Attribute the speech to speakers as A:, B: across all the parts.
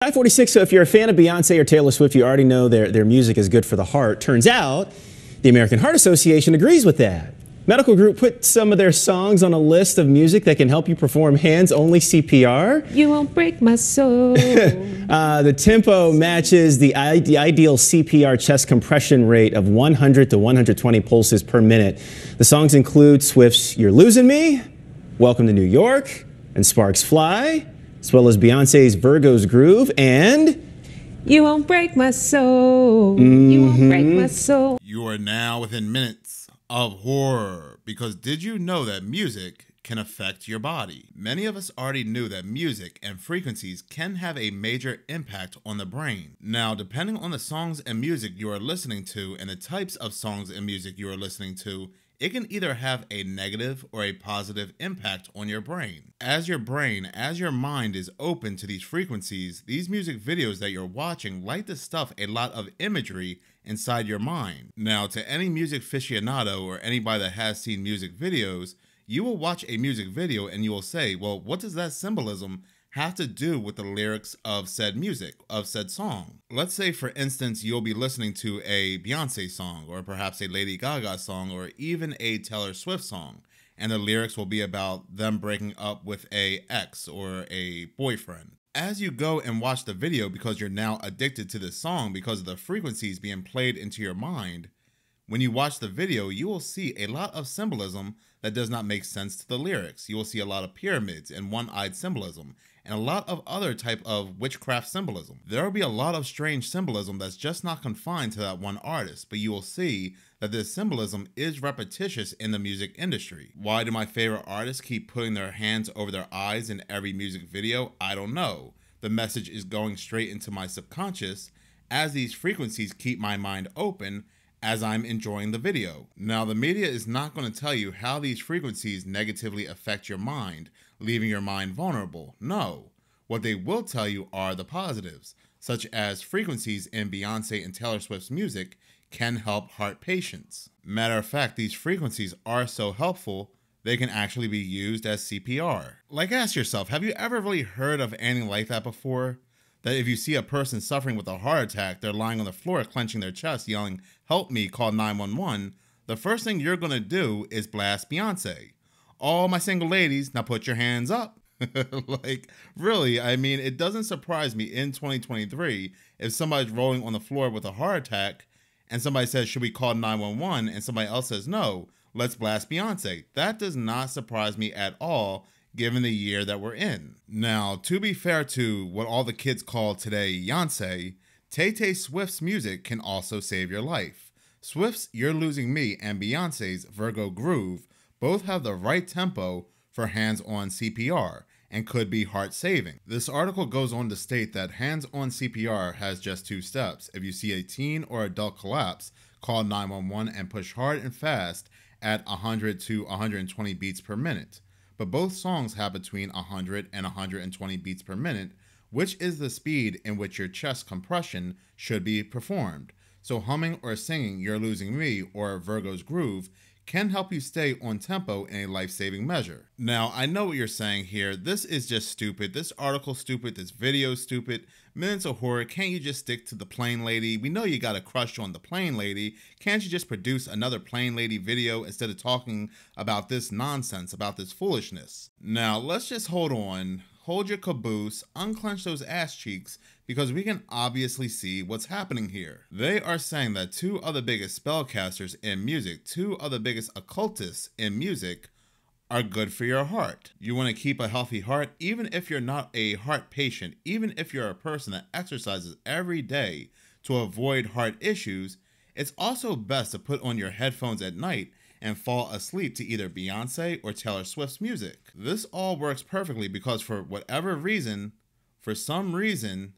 A: 546, so if you're a fan of Beyonce or Taylor Swift, you already know their music is good for the heart. Turns out, the American Heart Association agrees with that. Medical group put some of their songs on a list of music that can help you perform hands-only CPR.
B: You won't break my soul.
A: The tempo matches the ideal CPR chest compression rate of 100 to 120 pulses per minute. The songs include Swift's You're Losing Me, Welcome to New York, and Sparks Fly, as well as Beyonce's Virgo's Groove and
B: You won't break my soul. You won't break my soul.
C: You are now within minutes of horror, because did you know that music can affect your body? Many of us already knew that music and frequencies can have a major impact on the brain. Now, depending on the songs and music you are listening to and the types of songs and music you are listening to, it can either have a negative or a positive impact on your brain. As your mind is open to these frequencies, these music videos that you're watching like to stuff a lot of imagery inside your mind. Now, to any music aficionado or anybody that has seen music videos, you will watch a music video and you will say, well, what does that symbolism have to do with the lyrics of said music, of said song? Let's say, for instance, you'll be listening to a Beyonce song, or perhaps a Lady Gaga song, or even a Taylor Swift song, and the lyrics will be about them breaking up with a ex or a boyfriend. As you go and watch the video, because you're now addicted to this song because of the frequencies being played into your mind, when you watch the video, you will see a lot of symbolism that does not make sense to the lyrics. You will see a lot of pyramids and one-eyed symbolism, and a lot of other type of witchcraft symbolism. There will be a lot of strange symbolism that's just not confined to that one artist, but you will see that this symbolism is repetitious in the music industry. Why do my favorite artists keep putting their hands over their eyes in every music video? I don't know. The message is going straight into my subconscious as these frequencies keep my mind open as I'm enjoying the video. Now, the media is not going to tell you how these frequencies negatively affect your mind, leaving your mind vulnerable. No. What they will tell you are the positives, such as frequencies in Beyonce and Taylor Swift's music can help heart patients. Matter of fact, these frequencies are so helpful, they can actually be used as CPR. Like, ask yourself, have you ever really heard of anything like that before? That if you see a person suffering with a heart attack, they're lying on the floor, clenching their chest, yelling, "Help me, call 911, the first thing you're gonna do is blast Beyonce. All my single ladies, now put your hands up." Like, really, I mean, it doesn't surprise me in 2023 if somebody's rolling on the floor with a heart attack and somebody says, "Should we call 911? And somebody else says, "No, let's blast Beyonce." That does not surprise me at all, given the year that we're in. Now, to be fair to what all the kids call today Beyonce, Tay Swift's music can also save your life. Swift's You're Losing Me and Beyonce's Virgo Groove both have the right tempo for hands-on CPR and could be heart-saving. This article goes on to state that hands-on CPR has just 2 steps. If you see a teen or adult collapse, call 911 and push hard and fast at 100 to 120 beats per minute. But both songs have between 100 and 120 beats per minute, which is the speed in which your chest compression should be performed. So humming or singing You're Losing Me or Virgo's Groove can help you stay on tempo in a life-saving measure. Now, I know what you're saying here. This is just stupid. This article's stupid. This video's stupid. Minutes of Horror, can't you just stick to the Plain Lady? We know you got a crush on the Plain Lady. Can't you just produce another Plain Lady video instead of talking about this nonsense, about this foolishness? Now, let's just hold on. Hold your caboose, unclench those ass cheeks, because we can obviously see what's happening here. They are saying that 2 of the biggest spellcasters in music, 2 of the biggest occultists in music, are good for your heart. You want to keep a healthy heart, even if you're not a heart patient, even if you're a person that exercises every day to avoid heart issues, it's also best to put on your headphones at night and fall asleep to either Beyonce or Taylor Swift's music. This all works perfectly because for whatever reason, for some reason,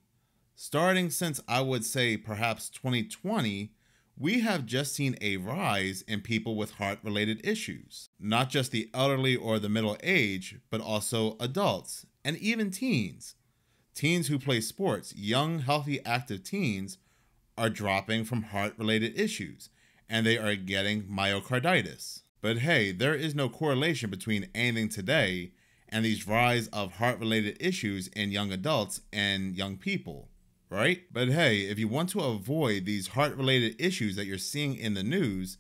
C: starting since I would say perhaps 2020, we have just seen a rise in people with heart-related issues. Not just the elderly or the middle age, but also adults and even teens. Teens who play sports, young, healthy, active teens are dropping from heart-related issues, and they are getting myocarditis. But hey, there is no correlation between anything today and these rise of heart-related issues in young adults and young people, right? But hey, if you want to avoid these heart-related issues that you're seeing in the news,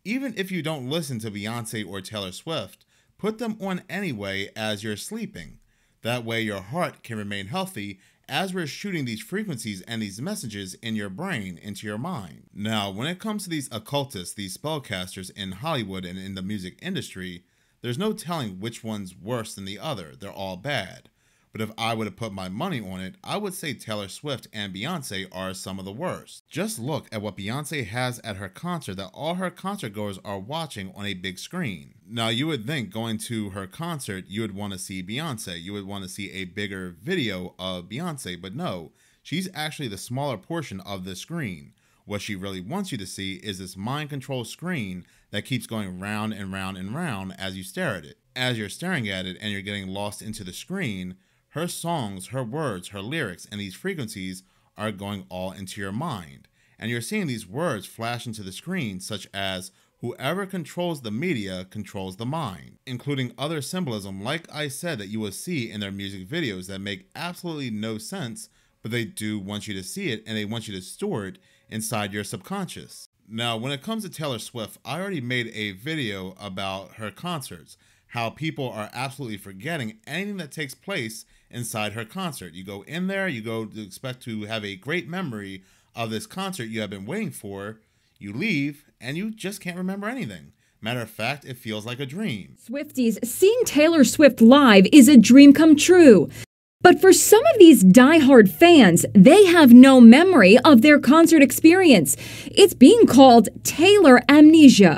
C: even if you don't listen to Beyonce or Taylor Swift, put them on anyway as you're sleeping. That way your heart can remain healthy as we're shooting these frequencies and these messages in your brain into your mind. Now, when it comes to these occultists, these spellcasters in Hollywood and in the music industry, there's no telling which one's worse than the other. They're all bad. But if I were to put my money on it, I would say Taylor Swift and Beyonce are some of the worst. Just look at what Beyonce has at her concert that all her concert goers are watching on a big screen. Now, you would think going to her concert, you would want to see Beyonce. You would want to see a bigger video of Beyonce, but no, she's actually the smaller portion of the screen. What she really wants you to see is this mind control screen that keeps going round and round and round as you stare at it. As you're staring at it and you're getting lost into the screen, her songs, her words, her lyrics, and these frequencies are going all into your mind. And you're seeing these words flash into the screen, such as, whoever controls the media controls the mind, including other symbolism, like I said, that you will see in their music videos that make absolutely no sense, but they do want you to see it, and they want you to store it inside your subconscious. Now, when it comes to Taylor Swift, I already made a video about her concerts, how people are absolutely forgetting anything that takes place inside her concert. You go in there, you go to expect to have a great memory of this concert you have been waiting for, you leave, and you just can't remember anything. Matter of fact, it feels like a dream.
D: Swifties, seeing Taylor Swift live is a dream come true. But for some of these diehard fans, they have no memory of their concert experience. It's being called Taylor amnesia.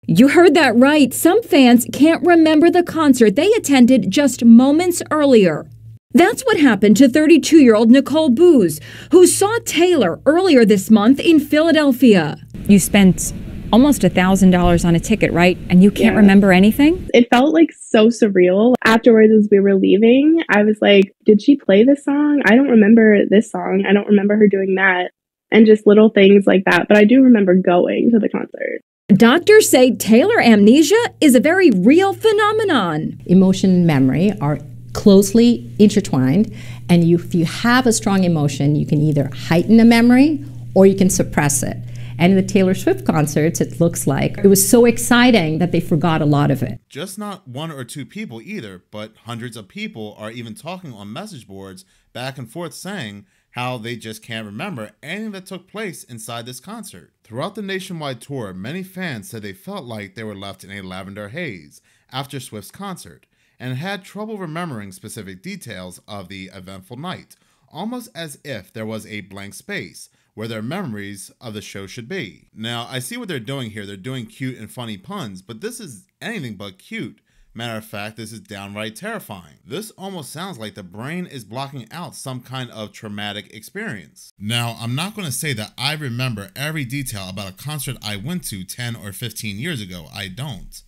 D: You heard that right. Some fans can't remember the concert they attended just moments earlier. That's what happened to 32-year-old Nicole Booz, who saw Taylor earlier this month in Philadelphia.
E: You spent almost $1,000 on a ticket, right? And you can't remember anything?
F: It felt like so surreal. Afterwards, as we were leaving, I was like, did she play this song? I don't remember this song. I don't remember her doing that. And just little things like that. But I do remember going to the concert.
D: Doctors say Taylor amnesia is a very real phenomenon.
G: Emotion and memory are closely intertwined, and if you have a strong emotion, you can either heighten a memory or you can suppress it. And in the Taylor Swift concerts, it looks like it was so exciting that they forgot a lot of it.
C: Just not one or two people either, but hundreds of people are even talking on message boards back and forth saying how they just can't remember anything that took place inside this concert. Throughout the nationwide tour, many fans said they felt like they were left in a lavender haze after Swift's concert and had trouble remembering specific details of the eventful night, almost as if there was a blank space where their memories of the show should be. Now, I see what they're doing here. They're doing cute and funny puns, but this is anything but cute. Matter of fact, this is downright terrifying. This almost sounds like the brain is blocking out some kind of traumatic experience. Now, I'm not going to say that I remember every detail about a concert I went to 10 or 15 years ago. I don't.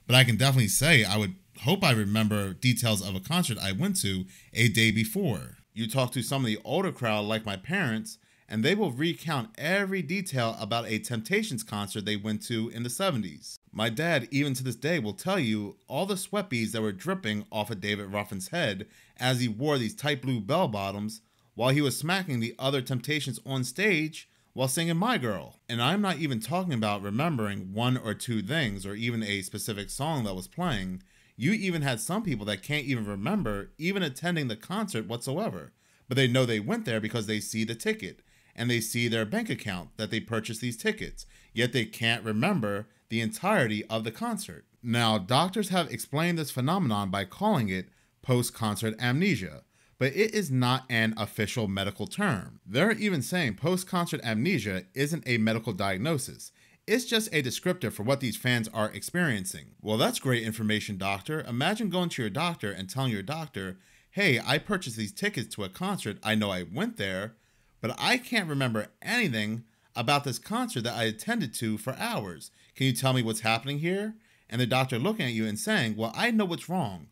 C: But I can definitely say I would hope I remember details of a concert I went to a day before. You talk to some of the older crowd like my parents, and they will recount every detail about a Temptations concert they went to in the 70s. My dad, even to this day, will tell you all the sweat beads that were dripping off of David Ruffin's head as he wore these tight blue bell bottoms while he was smacking the other Temptations on stage while singing My Girl. And I'm not even talking about remembering one or two things or even a specific song that was playing. You even had some people that can't even remember even attending the concert whatsoever, but they know they went there because they see the ticket and they see their bank account that they purchased these tickets, yet they can't remember the entirety of the concert. Now, doctors have explained this phenomenon by calling it post-concert amnesia, but it is not an official medical term. They're even saying post-concert amnesia isn't a medical diagnosis. It's just a descriptor for what these fans are experiencing. Well, that's great information, doctor. Imagine going to your doctor and telling your doctor, hey, I purchased these tickets to a concert. I know I went there, but I can't remember anything about this concert that I attended to for hours. Can you tell me what's happening here? And the doctor looking at you and saying, well, I know what's wrong.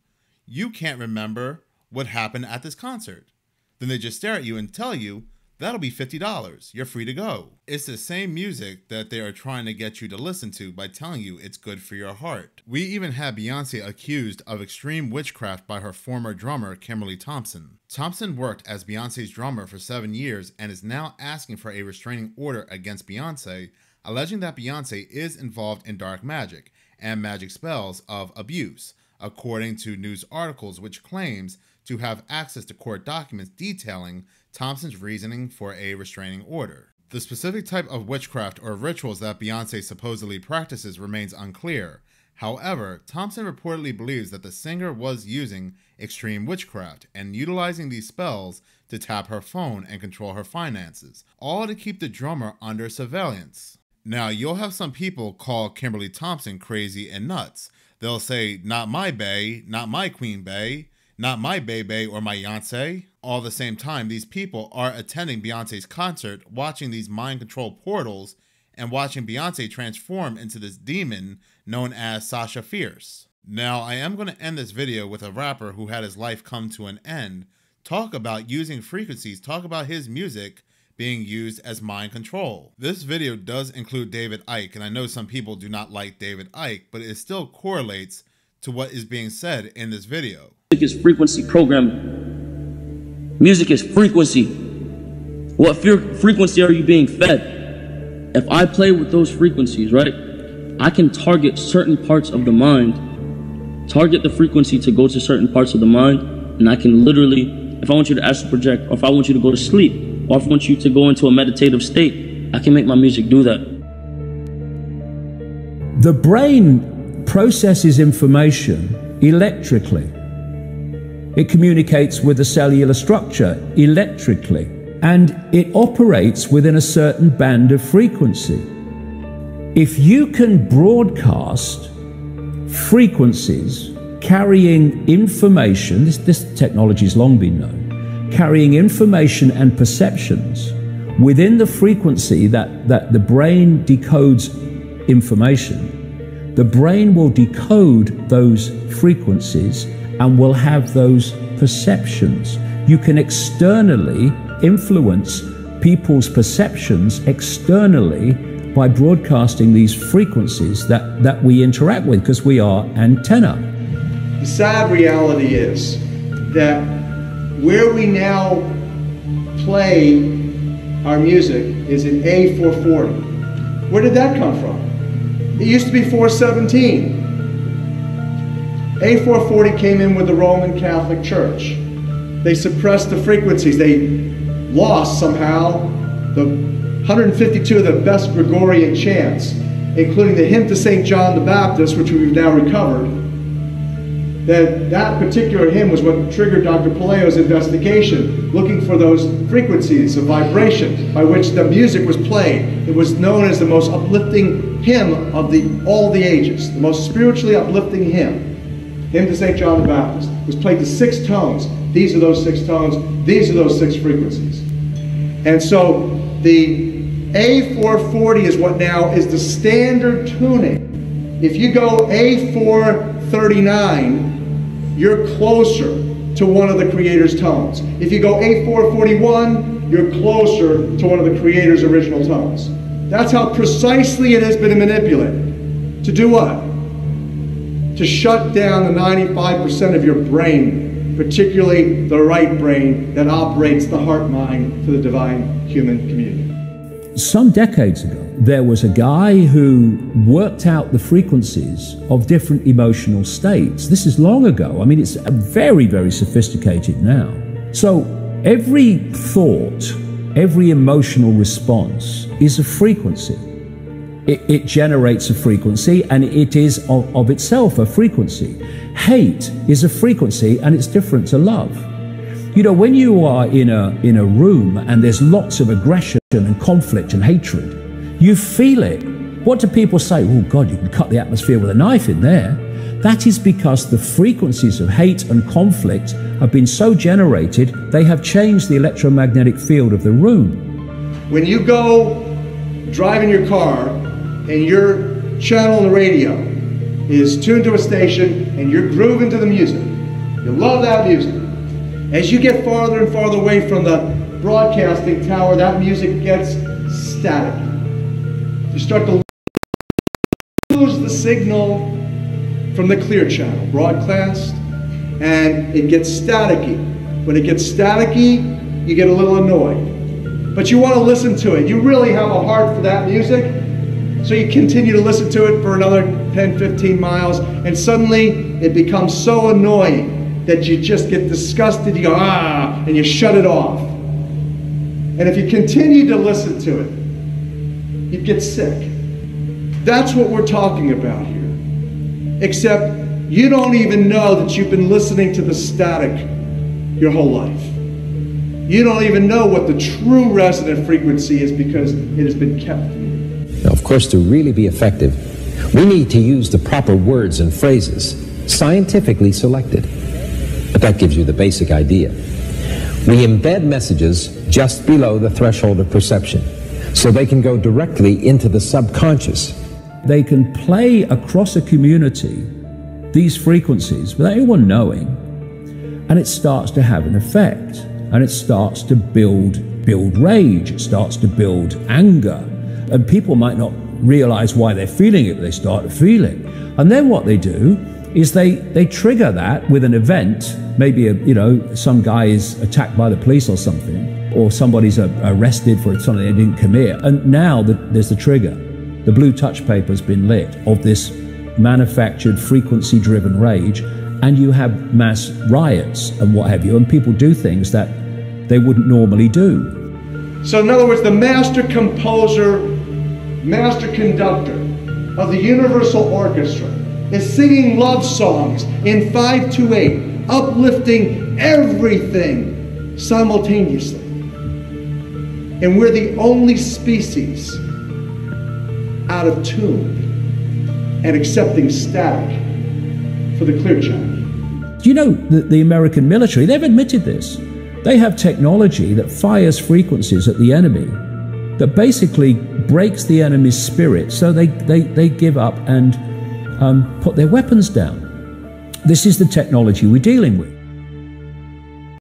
C: You can't remember what happened at this concert. Then they just stare at you and tell you That'll be $50. You're free to go. It's the same music that they are trying to get you to listen to by telling you it's good for your heart. We even had Beyonce accused of extreme witchcraft by her former drummer, Kimberly Thompson. Thompson worked as Beyonce's drummer for 7 years and is now asking for a restraining order against Beyonce, alleging that Beyonce is involved in dark magic and magic spells of abuse, according to news articles which claims to have access to court documents detailing Thompson's reasoning for a restraining order. The specific type of witchcraft or rituals that Beyonce supposedly practices remains unclear. However, Thompson reportedly believes that the singer was using extreme witchcraft and utilizing these spells to tap her phone and control her finances, all to keep the drummer under surveillance. Now, you'll have some people call Kimberly Thompson crazy and nuts. They'll say, not my bae, not my queen bae, not my bae or my Beyonce. All at the same time, these people are attending Beyonce's concert, watching these mind control portals, and watching Beyonce transform into this demon known as Sasha Fierce. Now, I am going to end this video with a rapper who had his life come to an end, talk about using frequencies, talk about his music being used as mind control. This video does include David Icke, and I know some people do not like David Icke, but it still correlates to what is being said in this video.
H: Music is frequency programming. Music is frequency. What frequency are you being fed? If I play with those frequencies, right, I can target certain parts of the mind, target the frequency to go to certain parts of the mind, and I can literally, if I want you to astral project, or if I want you to go to sleep, or if I want you to go into a meditative state, I can make my music do that.
I: The brain processes information electrically. It communicates with the cellular structure electrically, and it operates within a certain band of frequency. If you can broadcast frequencies carrying information, this technology has long been known, carrying information and perceptions within the frequency that the brain decodes information, the brain will decode those frequencies and will have those perceptions. You can externally influence people's perceptions externally by broadcasting these frequencies that we interact with, because we are antenna.
J: The sad reality is that where we now play our music is in A440. Where did that come from? It used to be 417. A440 came in with the Roman Catholic Church. They suppressed the frequencies. They lost somehow the 152 of the best Gregorian chants, including the hymn to St. John the Baptist, which we've now recovered. That particular hymn was what triggered Dr. Palaio's investigation, looking for those frequencies of vibration by which the music was played. It was known as the most uplifting hymn of all the ages, the most spiritually uplifting hymn. Hymn to St. John the Baptist. It was played to 6 tones. These are those 6 tones. These are those 6 frequencies. And so the A440 is what now is the standard tuning. If you go A439, you're closer to one of the Creator's tones. If you go A441, you're closer to one of the Creator's original tones. That's how precisely it has been manipulated. To do what? To shut down the 95% of your brain, particularly the right brain that operates the heart-mind to the divine human communion.
I: Some decades ago, there was a guy who worked out the frequencies of different emotional states. This is long ago. I mean, it's very, very sophisticated now. So every thought, every emotional response is a frequency. It generates a frequency, and it is of itself a frequency. Hate is a frequency, and it's different to love. You know, when you are in a room and there's lots of aggression and conflict and hatred, you feel it. What do people say? Oh God, you can cut the atmosphere with a knife in there. That is because the frequencies of hate and conflict have been so generated, they have changed the electromagnetic field of the room.
J: When you go driving your car, and your channel on the radio is tuned to a station and you're grooving to the music, you love that music. As you get farther and farther away from the broadcasting tower, that music gets static. You start to lose the signal from the clear channel, broadcast, and it gets staticky. When it gets staticky, you get a little annoyed. But you want to listen to it. You really have a heart for that music, so you continue to listen to it for another 10, 15 miles, and suddenly it becomes so annoying that you just get disgusted, you go, ah, and you shut it off. And if you continue to listen to it, you'd get sick. That's what we're talking about here. Except you don't even know that you've been listening to the static your whole life. You don't even know what the true resonant frequency is because it has been kept from you.
K: Now, of course, to really be effective, we need to use the proper words and phrases, scientifically selected. But that gives you the basic idea. We embed messages just below the threshold of perception, so they can go directly into the subconscious.
I: They can play across a community these frequencies without anyone knowing, and it starts to have an effect, and it starts to build rage, it starts to build anger, and people might not realize why they're feeling it, but they start to feel it. And then what they do is they trigger that with an event. Maybe some guy is attacked by the police or something, or somebody's arrested for something they didn't commit, and now there's the trigger. The blue touch paper has been lit of this manufactured frequency-driven rage, and you have mass riots and what have you, and people do things that they wouldn't normally do.
J: So in other words, the master composer, master conductor of the Universal Orchestra is singing love songs in 5/8, uplifting everything simultaneously. And we're the only species out of tune and accepting static for the clear channel.
I: Do you know that the American military, they've admitted this. They have technology that fires frequencies at the enemy that basically breaks the enemy's spirit, so they give up and put their weapons down. This is the technology we're dealing with.